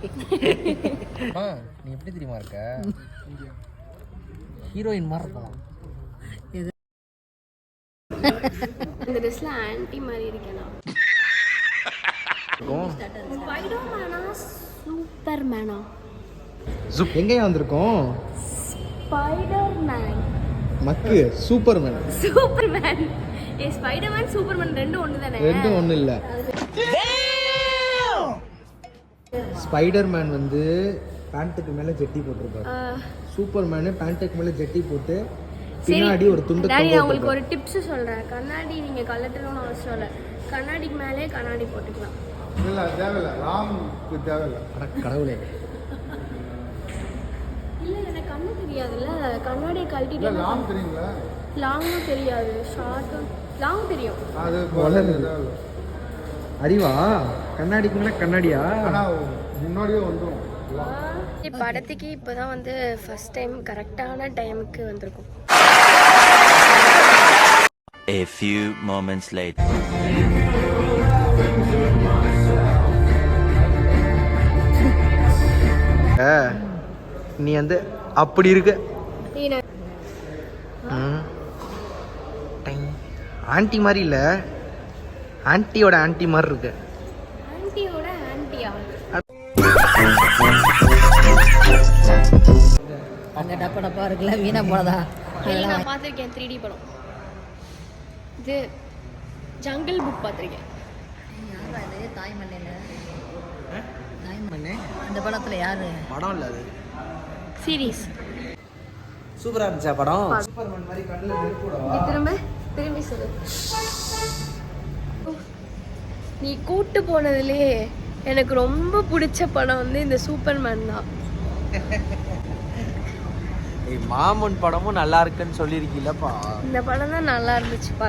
நீ எப்படி தெரியுமா இருக்க? ஹீரோயின் மாதிரி இருக்கலாம். இந்த ட்ரெஸ்ல ஆன்ட்டி மாதிரி இருக்கேனா? ஸ்பைடர்மேனா சூப்பர்மேனா? எங்கேயா வந்திருக்கோம்? ஸ்பைடர்மேன் மக்கு சூப்பர்மேன். சூப்பர்மேன் ஏ ஸ்பைடர்மேன் சூப்பர்மேன் ரெண்டும் ஒன்று தானே? ரெண்டும் ஒன்றும் இல்லை. ஸ்பைடர்மேன் வந்து பேண்ட்டுக்கு மேலே ஜெட்டி போட்டிருப்பாரு. சூப்பர்மேனு பேண்ட்டுக்கு மேலே ஜெட்டி போட்டு பின்னாடி ஒரு துண்டு. டாடி நான் உங்களுக்கு ஒரு டிப்ஸ் சொல்கிறேன். கண்ணாடி நீங்கள் கலட்டணும்னு அவசியம் இல்லை. கண்ணாடிக்கு மேலே கண்ணாடி போட்டுக்கலாம். இல்லை தேவையில்லை, ராம்க்கு தேவையில்லை. கடவுளே இல்லை எனக்கு கண்ணு தெரியாதுல்ல, கண்ணாடியை கழட்டிட்டு லாங் தெரியுங்களா? லாங்கும் தெரியாது, ஷார்ட்டும் லாங் தெரியும். அது அறிவா கண்ணாடிக்கு மேலே கண்ணாடியா? ஆனால் முன்னாடியே வந்துடும். படத்துக்கு இப்போ தான் வந்து ஃபர்ஸ்ட் டைம் கரெக்டான டைமுக்கு வந்திருக்கும். A few moments later. நீ வந்து அப்படி இருக்கு. ஆன்ட்டி மாதிரி இல்லை, ஆன்ட்டியோட ஆன்ட்டி மாதிரி இருக்கு. ஆன்ட்டியோட ஆன்ட்டியா? அங்கே டப்பா இருக்குல்ல, வீணா போனதா? நான் பார்த்துருக்கேன் 3D படம். இது ஜங்கிள் புக் பார்த்துருக்கேன். அந்த படத்துல யாரு? படம் இல்லை, அது சீரீஸ். சூப்பராக இருந்துச்சா படம்? திரும்பி சொல்லு. நீ கூட்டு போனதுலே எனக்கு ரொம்ப பிடிச்ச படம் வந்து இந்த சூப்பர்மேன் தான். மாமன் படமும் நல்லா இருக்குன்னு சொல்லியிருக்கீங்களப்பா. இந்த படம் தான் நல்லா இருந்துச்சுப்பா.